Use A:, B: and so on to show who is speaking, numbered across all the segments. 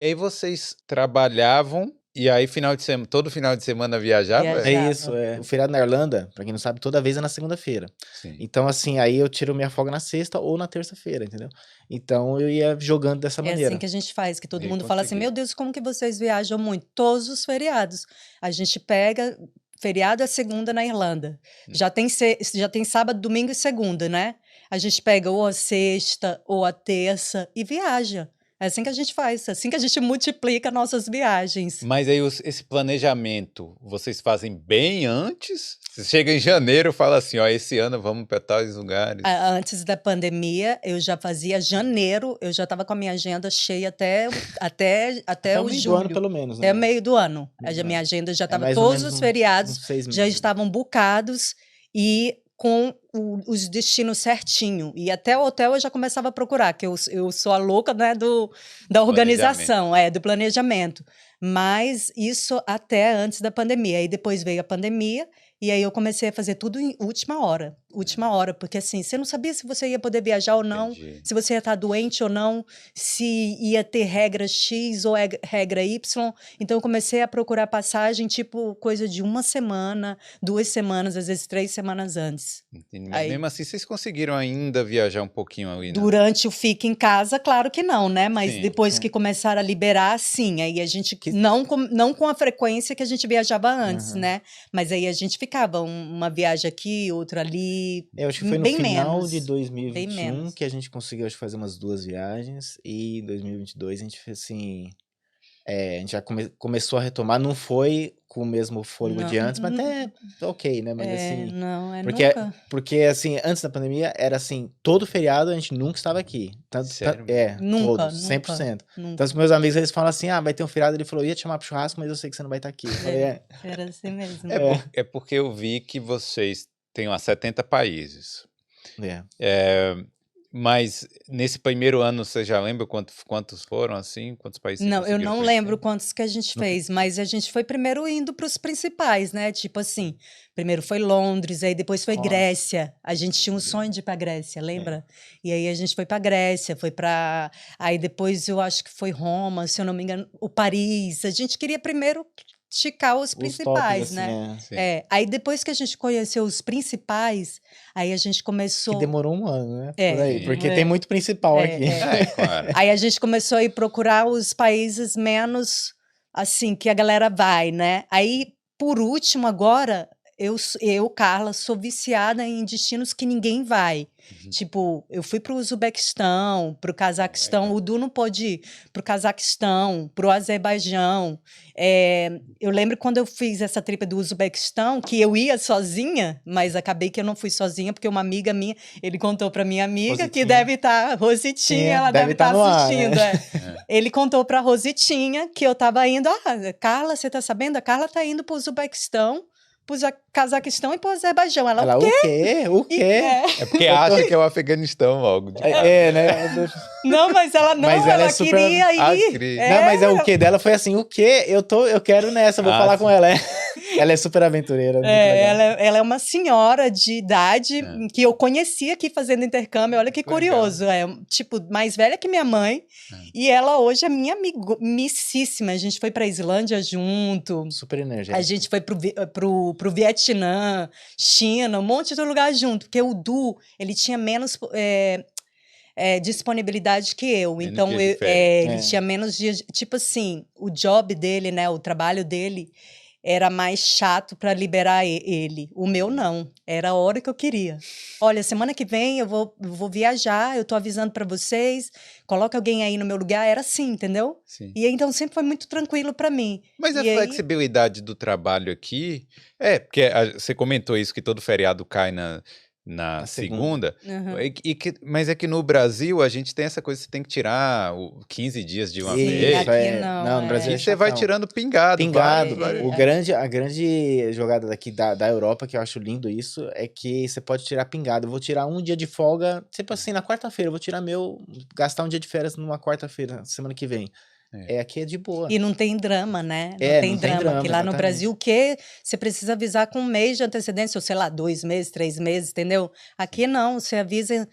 A: E aí vocês trabalhavam, e aí todo final de semana viajava?
B: É isso,
C: Viajava.
B: o feriado na Irlanda, pra quem não sabe, toda vez é na segunda-feira.
A: Sim.
B: Então, assim, aí eu tiro minha folga na sexta ou na terça-feira, entendeu? Então eu ia jogando dessa
C: É
B: maneira.
C: assim que a gente faz, que todo
A: E
C: mundo fala assim,
A: consegui.
C: meu Deus, como que vocês viajam muito? Todos os feriados. A gente pega, feriado é segunda na Irlanda. Já tem sábado, domingo e segunda, né? A gente pega ou a sexta ou a terça e viaja. É assim que a gente faz, é assim que a gente multiplica nossas viagens.
A: Mas aí esse planejamento, vocês fazem bem antes? Você chega em janeiro e fala assim, ó, esse ano vamos para tais lugares.
C: Antes da pandemia, eu já fazia janeiro, eu já estava com a minha agenda cheia até
B: o
C: o
B: meio do
C: julho.
B: ano, pelo menos, né?
C: Até o meio do ano.
B: Meio do
C: A minha
B: ano.
C: agenda já
B: É
C: estava,
B: mais ou
C: todos
B: menos
C: os feriados
B: uns 6
C: já
B: meses.
C: estavam bucados e com os destinos certinho. E até o hotel eu já começava a procurar, que eu sou a louca, né, da organização, do planejamento. Mas isso até antes da pandemia. Aí depois veio a pandemia e aí eu comecei a fazer tudo em última hora, porque assim, você não sabia se você ia poder viajar ou não,
A: Entendi.
C: se você ia estar doente ou não, se ia ter regra X ou regra Y. Então eu comecei a procurar passagem, tipo, coisa de 1 semana, 2 semanas, às vezes 3 semanas antes.
A: Entendi. Mas
C: Aí,
A: mesmo assim, vocês conseguiram ainda viajar um pouquinho ali, né?
C: durante o fica em casa, claro que não, né? Mas
A: Sim,
C: depois
B: sim.
C: que começaram a liberar, sim. Aí a gente, não com a frequência que a gente viajava antes, né? Mas aí a gente ficava uma viagem aqui, outra ali,
B: Eu acho que foi no
C: bem
B: final
C: menos.
B: de
C: Bem
B: 2021
C: menos.
B: que a gente conseguiu, acho, fazer umas 2 viagens. E em 2022 a gente fez assim. A gente já começou a retomar, não foi com o mesmo fôlego de antes, mas até ok, né? Mas assim.
C: Não,
B: Porque,
C: nunca.
B: assim, antes da pandemia, era assim, todo feriado a gente nunca estava aqui.
A: Sério?
C: Nunca,
B: Todos, 100%.
C: nunca.
B: Então, os meus amigos, eles falam assim, vai ter um feriado, ele falou, ia te chamar pro churrasco, mas eu sei que você não vai estar aqui. Eu falei,
C: Era assim mesmo.
A: É porque eu vi que vocês têm lá 70 países. Mas nesse primeiro ano, você já lembra quantos foram, assim? Quantos países vocês
C: Não, eu
A: conseguiram
C: não
A: conhecer?
C: lembro quantos que a gente fez, mas a gente foi primeiro indo para os principais, né? Tipo assim, primeiro foi Londres, aí depois foi
B: Nossa.
C: Grécia. A gente tinha um sonho de ir para Grécia, lembra? E aí a gente foi para Grécia, aí depois eu acho que foi Roma, se eu não me engano, o Paris. A gente queria primeiro esticar os principais,
B: tops,
C: né?
B: assim,
A: Sim.
C: Aí depois que a gente conheceu os principais, aí a gente começou.
B: Que demorou um ano, né?
C: É,
B: Por aí,
A: sim.
B: porque tem muito principal aqui.
A: Claro.
C: Aí a gente começou a ir procurar os países menos, assim, que a galera vai, né? Aí, por último, agora, Carla, sou viciada em destinos que ninguém vai. Tipo, eu fui pro Uzbequistão, pro Cazaquistão,
A: Legal.
C: o Du não pôde ir pro Cazaquistão, pro Azerbaijão. Eu lembro quando eu fiz essa tripa do Uzbequistão, que eu ia sozinha, mas acabei que eu não fui sozinha, porque uma amiga minha, ele contou pra minha amiga, que
B: Rositinha.
C: deve estar, Rositinha, ela deve estar
B: no ar,
C: assistindo.
B: né?
C: Ele contou pra Rositinha que eu tava indo, Carla, você tá sabendo? A Carla tá indo pro Uzbequistão, pro Cazaquistão e pro Azerbaijão. Ela, o quê?
B: O quê?
A: É porque acha que é o Afeganistão logo.
B: Né?
C: Não, mas ela não,
B: Mas ela é super-
C: queria ir.
A: queria.
B: Não, mas o quê dela foi assim, o quê? Eu quero nessa, vou falar
A: sim.
B: com ela. Ela é super aventureira. muito legal.
C: Ela é uma senhora de idade que eu conheci aqui fazendo intercâmbio. Olha que curioso. É, tipo, mais velha que minha mãe. E ela hoje é minha amicíssima. A gente foi pra Islândia junto.
B: Super energética.
C: A gente foi pro Vietnã, China, um monte de lugar junto. Porque o Du, ele tinha menos disponibilidade que eu.
A: Menos
C: Então,
A: dias de férias.
C: ele tinha menos dias. Tipo assim, o job dele, né? O trabalho dele era mais chato para liberar ele. O meu não. Era a hora que eu queria. Olha, semana que vem eu vou viajar, eu tô avisando para vocês, coloca alguém aí no meu lugar. Era assim, entendeu?
A: Sim.
C: E aí, então sempre foi muito tranquilo para mim.
A: Mas a
C: E aí-
A: flexibilidade do trabalho aqui... porque você comentou isso, que todo feriado cai na segunda.
C: Uhum.
A: Mas é que no Brasil a gente tem essa coisa, você tem que tirar 15 dias de uma
C: Sim,
A: vez.
C: aqui não,
B: no Brasil
A: Aqui você vai
B: chatão.
A: tirando pingado.
B: Pingado.
A: vários.
B: A grande jogada daqui da Europa, que eu acho lindo isso, é que você pode tirar pingado. Eu vou tirar um dia de folga, tipo assim, na quarta-feira, eu vou tirar gastar um dia de férias numa quarta-feira, semana que vem. Aqui é de boa.
C: E não tem drama, né?
B: Não tem drama,
C: Que lá no
B: exatamente.
C: Brasil, o quê? Você precisa avisar com 1 mês de antecedência, ou sei lá, 2 meses, 3 meses, entendeu? Aqui não, você avisa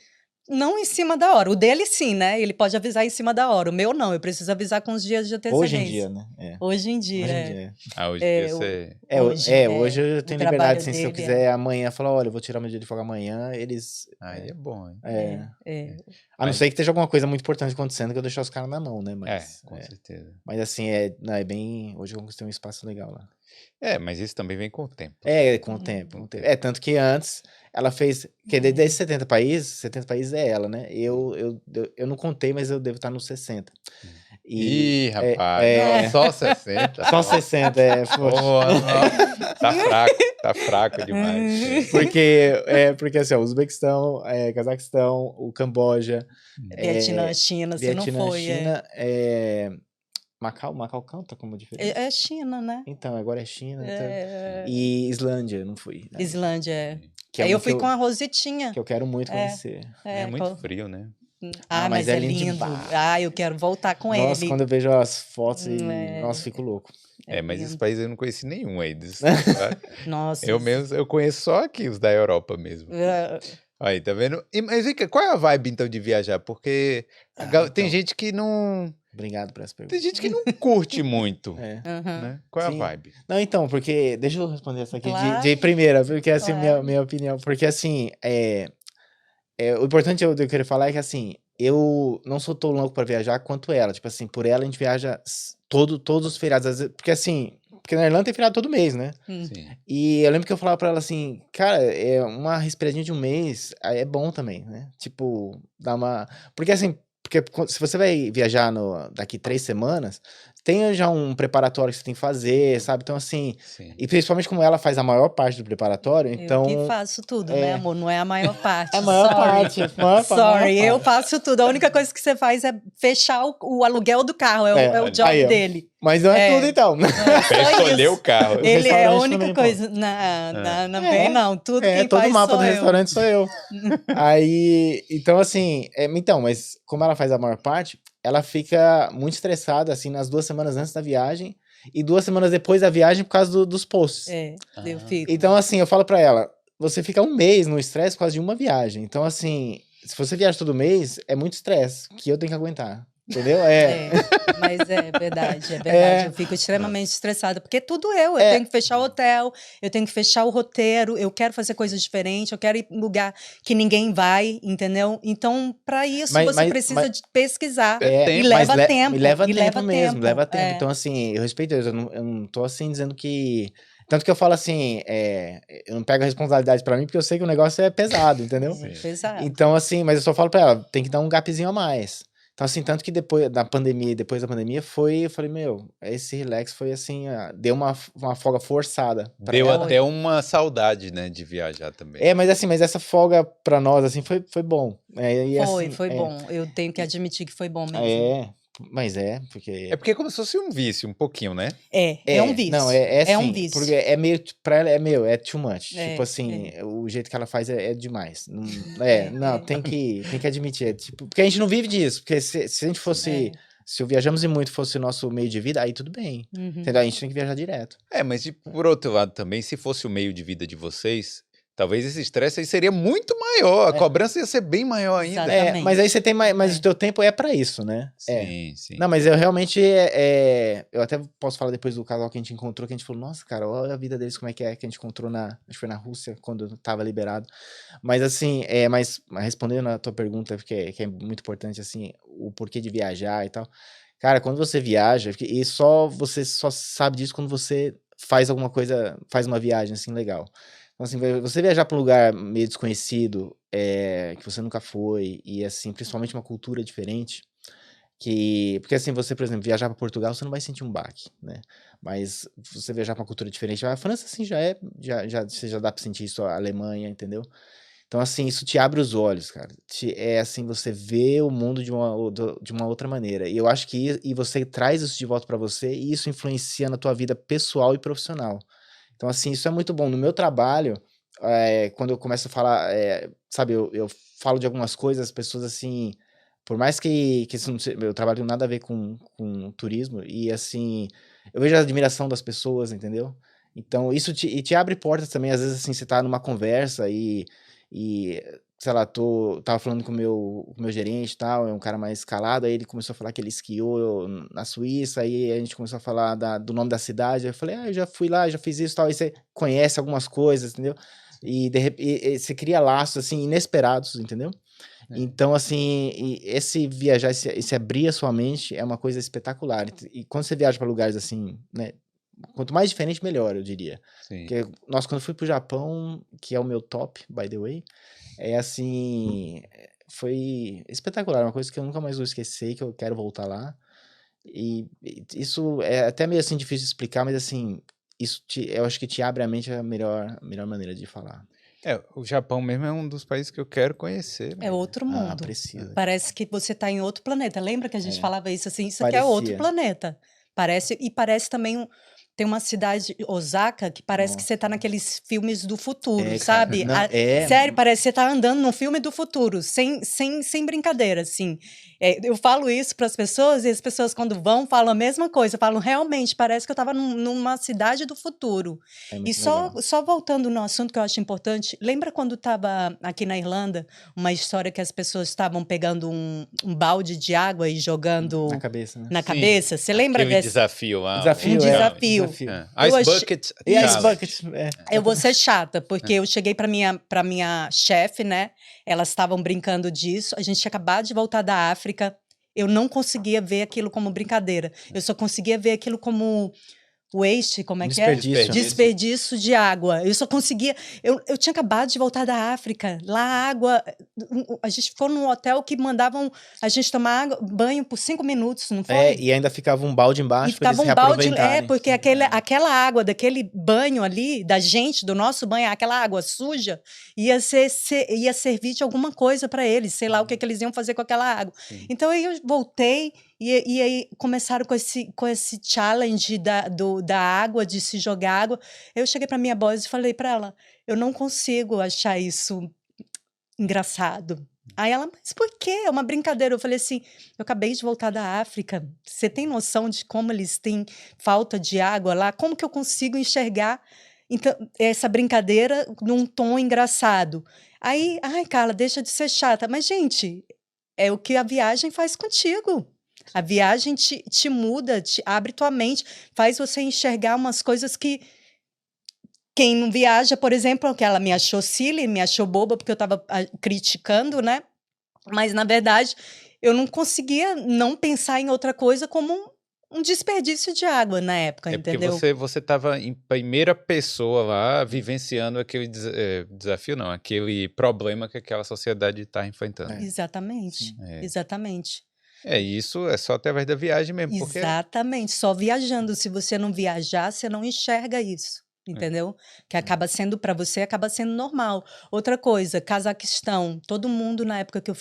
C: não em cima da hora. O dele sim, né? Ele pode avisar em cima da hora. O meu não, eu preciso avisar com os dias de antecedência.
B: Hoje em dia, né?
C: Hoje em dia,
B: Hoje em dia.
A: Hoje em dia
C: o-
A: você...
B: Hoje eu
C: o
B: tenho
C: trabalho
B: liberdade, assim, se eu
C: dele
B: quiser amanhã falar, olha, eu vou tirar meu dia de folga amanhã, eles...
A: Aí é bom, hein?
B: A não
A: Mas-
B: ser que esteja alguma coisa muito importante acontecendo que eu deixar os caras na mão, né? Mas,
A: com certeza.
B: mas assim, não, é bem... Hoje eu conquistei um espaço legal lá.
A: Mas isso também vem com o tempo.
B: Com o tempo. Tanto que antes ela fez. Que desde 70 países é ela, né? Eu não contei, mas eu devo estar nos 60.
A: Ih, rapaz, não, só 60.
B: Só 60, poxa.
A: Tá fraco demais.
B: Porque assim, ó, Uzbequistão, Cazaquistão, o Camboja,
C: Vietnã, China, você não foi.
B: China, Macau conta como diferente?
C: É China, né?
B: Então, agora é China. E Islândia, não fui. Né?
C: Islândia,
B: Que é
C: Aí eu
B: uma
C: fui
B: que
C: com a Rositinha.
B: que eu quero muito conhecer.
A: É muito frio, né?
C: Mas é lindo.
B: demais.
C: Eu quero voltar com
B: Nossa,
C: ele.
B: quando eu vejo as fotos nossa, fico louco.
A: Mas esses países eu não conheci nenhum aí.
C: Nossa.
A: Eu conheço só aqui, os da Europa mesmo. Aí, tá vendo? Mas vem cá, qual é a vibe, então, de viajar? Porque tem gente que não...
B: Obrigado por essa pergunta.
A: Tem gente que não curte muito, né? Qual é a
B: Sim.
A: vibe?
B: Não, então, porque... Deixa eu responder essa aqui
C: Claro.
B: de primeira, porque assim,
C: Claro.
B: minha opinião. Porque assim, o importante eu querer falar é que assim, eu não sou tão louco pra viajar quanto ela. Tipo assim, por ela a gente viaja todos os feriados. Às vezes, porque assim... Porque na Irlanda tem feriado todo mês, né?
A: Sim.
B: E eu lembro que eu falava pra ela assim, cara, uma respiradinha de um mês é bom também, né? Tipo, dá uma... Porque assim, se você vai viajar daqui 3 semanas, tem já um preparatório que você tem que fazer, sabe? Então assim,
A: Sim.
B: e principalmente como ela faz a maior parte do preparatório, então...
C: Eu que faço tudo, né, amor? Não é a maior parte.
B: É a maior parte.
C: Sorry, eu faço tudo. A única coisa que você faz é fechar o aluguel do carro, é o job
B: aí, ó.
C: dele.
B: Mas não é tudo, então.
A: Pra escolher o carro.
C: Ele é a
B: restaurante
C: única
B: também,
C: coisa. Não vem, não. Tudo quem
B: todo
C: faz
B: mapa
C: sou
B: do
C: eu.
B: restaurante sou eu. Aí, então assim, mas como ela faz a maior parte, ela fica muito estressada, assim, nas 2 semanas antes da viagem e 2 semanas depois da viagem por causa dos posts.
C: Eu fico.
B: Então assim, eu falo pra ela, você fica um mês no estresse por causa de uma viagem. Então assim, se você viaja todo mês, é muito estresse que eu tenho que aguentar. Entendeu?
C: Mas é verdade. Eu fico extremamente estressada, porque tudo eu tenho que fechar o hotel, eu tenho que fechar o roteiro, eu quero fazer coisas diferentes, eu quero ir em lugar que ninguém vai, entendeu? Então, para isso, você precisa de pesquisar. E leva tempo.
B: E leva tempo mesmo,
C: tempo.
B: leva tempo. Então, assim, eu respeito isso, eu não tô assim dizendo que... Tanto que eu falo assim, eu não pego a responsabilidade pra mim, porque eu sei que o negócio é pesado, entendeu?
C: Pesado.
B: Então, assim, mas eu só falo pra ela, tem que dar um gapzinho a mais. Então, assim, tanto que depois da pandemia, eu falei, meu, esse relax foi assim, deu uma folga forçada.
A: Deu até uma saudade, né, de viajar também.
B: Mas assim, essa folga pra nós, assim, foi bom.
C: Foi bom. Eu tenho que admitir que foi bom mesmo.
B: Mas porque...
A: É porque é como se fosse um vício, um pouquinho, né?
C: É um vício.
B: Não,
C: é um
B: sim,
C: vício.
B: porque meio, pra ela é too much. Tipo assim, o jeito que ela faz é demais. Não, tem que admitir. Tipo, porque a gente não vive disso. Porque se a gente fosse... Se o Viajamos e Muito fosse o nosso meio de vida, aí tudo bem. Entendeu? A gente tem que viajar direto.
A: Mas por outro lado também, se fosse o meio de vida de vocês, talvez esse estresse aí seria muito maior. A cobrança ia ser bem maior ainda.
C: Exatamente.
B: Mas aí você tem mais... Mas o teu tempo é pra isso, né?
A: Sim, sim.
B: Não, mas eu realmente... eu até posso falar depois do casal que a gente encontrou, que a gente falou, nossa, cara, olha a vida deles, como é, que a gente encontrou acho que foi na Rússia, quando tava liberado. Mas assim, mas respondendo a tua pergunta, que é muito importante, assim, o porquê de viajar e tal. Cara, quando você viaja, e você só sabe disso quando você faz alguma coisa, faz uma viagem, assim, legal. Então, assim, você viajar para um lugar meio desconhecido, que você nunca foi, e, assim, principalmente uma cultura diferente, porque, assim, você, por exemplo, viajar para Portugal, você não vai sentir um baque, né? Mas você viajar para uma cultura diferente, a França, assim, você já dá para sentir isso, a Alemanha, entendeu? Então, assim, isso te abre os olhos, cara. Assim, você vê o mundo de uma outra maneira. E eu acho que você traz isso de volta para você, e isso influencia na tua vida pessoal e profissional. Então, assim, isso é muito bom. No meu trabalho, quando eu começo a falar, sabe, eu falo de algumas coisas, as pessoas, assim, por mais que isso não seja, eu trabalho nada a ver com turismo, e, assim, eu vejo a admiração das pessoas, entendeu? Então, isso te abre portas também. Às vezes, assim, você tá numa conversa e sei lá, tava falando com o meu gerente e tal, é um cara mais escalado, aí ele começou a falar que ele esquiou na Suíça, aí a gente começou a falar do nome da cidade, aí eu falei, eu já fui lá, já fiz isso e tal, aí você conhece algumas coisas, entendeu? E você cria laços, assim, inesperados, entendeu? Então, assim, esse viajar, esse abrir a sua mente é uma coisa espetacular. E quando você viaja para lugares assim, né? Quanto mais diferente, melhor, eu diria.
A: Sim.
B: Porque, quando eu fui pro Japão, que é o meu top, by the way, é assim, foi espetacular, uma coisa que eu nunca mais vou esquecer, que eu quero voltar lá. E isso é até meio assim difícil de explicar, mas assim, eu acho que te abre a mente a melhor maneira de falar.
A: O Japão mesmo é um dos países que eu quero conhecer.
C: É outro mundo.
B: Precisa.
C: Parece que você está em outro planeta. Lembra que a gente falava isso assim? Isso aqui
B: Parecia.
C: é outro planeta. Parece também tem uma cidade, Osaka, que parece que você está naqueles filmes do futuro, sabe?
B: Não,
C: sério, parece que você está andando num filme do futuro, sem brincadeira, assim. Eu falo isso para as pessoas e as pessoas, quando vão, falam a mesma coisa. Falam, realmente, parece que eu estava numa cidade do futuro. E só voltando no assunto que eu acho importante, lembra quando estava aqui na Irlanda, uma história que as pessoas estavam pegando um balde de água e jogando
B: na cabeça, né?
C: Na cabeça? Você lembra desse
A: desafio lá?
C: Um desafio.
A: Ice Bucket.
B: Ice Bucket.
C: Eu vou ser chata, porque eu cheguei para minha chefe, né? Elas estavam brincando disso. A gente tinha acabado de voltar da África. Eu não conseguia ver aquilo como brincadeira. Eu só conseguia ver aquilo como waste, como é que é? Desperdício de água. Eu só conseguia... Eu tinha acabado de voltar da África. Lá a água... A gente ficou num hotel que mandavam a gente tomar banho por 5 minutos, não foi?
B: E ainda ficava um balde embaixo para eles reaproveitarem.
C: Porque aquela água daquele banho ali, da gente, do nosso banho, aquela água suja, ia servir de alguma coisa para eles. Sei lá o que eles iam fazer com aquela água. Sim. Então aí eu voltei... E aí começaram com esse challenge da água, de se jogar água. Eu cheguei para minha boss e falei para ela, eu não consigo achar isso engraçado. Aí ela, mas por quê? É uma brincadeira. Eu falei assim, eu acabei de voltar da África. Você tem noção de como eles têm falta de água lá? Como que eu consigo enxergar essa brincadeira num tom engraçado? Aí, Carla, deixa de ser chata. Mas, gente, é o que a viagem faz contigo. A viagem te muda, te abre tua mente, faz você enxergar umas coisas que quem não viaja, por exemplo, que ela me achou silly, me achou boba porque eu estava criticando, né? Mas, na verdade, eu não conseguia não pensar em outra coisa como um desperdício de água na época, entendeu?
A: Porque você estava em primeira pessoa lá, vivenciando aquele desafio, não, aquele problema que aquela sociedade está enfrentando.
C: Exatamente, exatamente.
A: Isso é só através da viagem mesmo.
C: Exatamente, só viajando. Se você não viajar, você não enxerga isso, entendeu? Que acaba sendo, para você, acaba sendo normal. Tô Cazaquistão, todo mundo na época que eu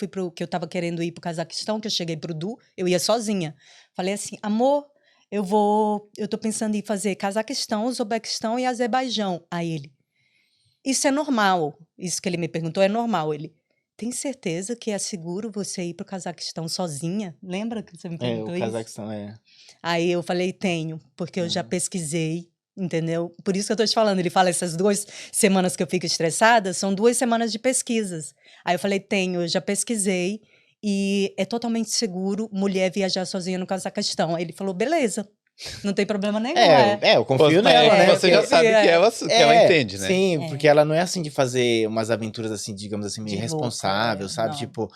C: estava querendo ir pro Cazaquistão, que eu cheguei pro Du, eu ia sozinha. Falei assim, amor, eu tô pensando em fazer Cazaquistão, Uzbequistão e Azerbaijão. Aí ele, isso é normal, isso que ele me perguntou é normal, ele... Tem certeza que é seguro você ir para o Cazaquistão sozinha? Lembra que você me perguntou isso?
B: O Cazaquistão,
C: Aí eu falei, tenho, porque eu já pesquisei, entendeu? Por isso que eu estou te falando, ele fala, essas 2 semanas que eu fico estressada, são 2 semanas de pesquisas. Aí eu falei, tenho, eu já pesquisei, e é totalmente seguro mulher viajar sozinha no Cazaquistão. Aí ele falou, beleza. Não tem problema nenhum,
B: eu confio nela, né?
A: Você já sabe que ela entende, né?
B: Sim, porque ela não é assim de fazer umas aventuras assim, digamos assim, meio irresponsável, sabe? Não. Tipo,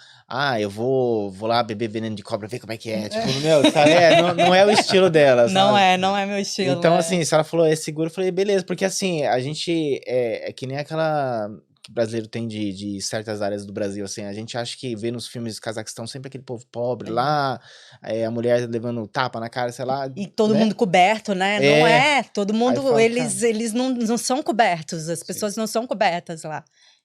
B: eu vou lá beber veneno de cobra, ver como é que é. Tipo, sabe? Não é o estilo dela, sabe?
C: Não é meu estilo.
B: Então, assim, se ela falou, é seguro, eu falei, beleza, porque assim, a gente é que nem aquela... que o brasileiro tem de certas áreas do Brasil, assim, a gente acha que vê nos filmes do Cazaquistão sempre aquele povo pobre lá, a mulher levando tapa na cara, sei lá.
C: E todo mundo coberto, né? Não é, todo mundo, eles não são cobertos, as pessoas não são cobertas lá.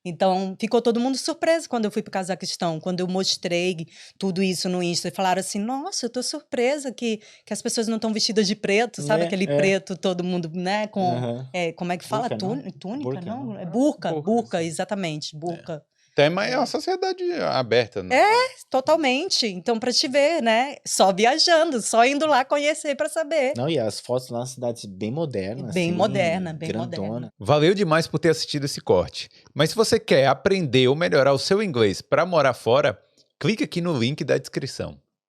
C: Então, ficou todo mundo surpreso quando eu fui para o Cazaquistão, quando eu mostrei tudo isso no Insta, e falaram assim, nossa, eu tô surpresa que as pessoas não estão vestidas de preto, sabe? Aquele preto, todo mundo, né, com, como é que fala?
B: Burca,
C: túnica,
B: burca,
C: não? É burca, exatamente, burca.
A: Então é uma sociedade aberta, né?
C: Totalmente. Então, pra te ver, né? Só viajando, só indo lá conhecer pra saber.
B: Não, e as fotos lá na cidade bem moderna,
C: Bem
B: assim,
C: moderna, bem
B: grandona.
C: moderna.
A: Valeu demais por ter assistido esse corte. Mas se você quer aprender ou melhorar o seu inglês para morar fora, clique aqui no link da descrição.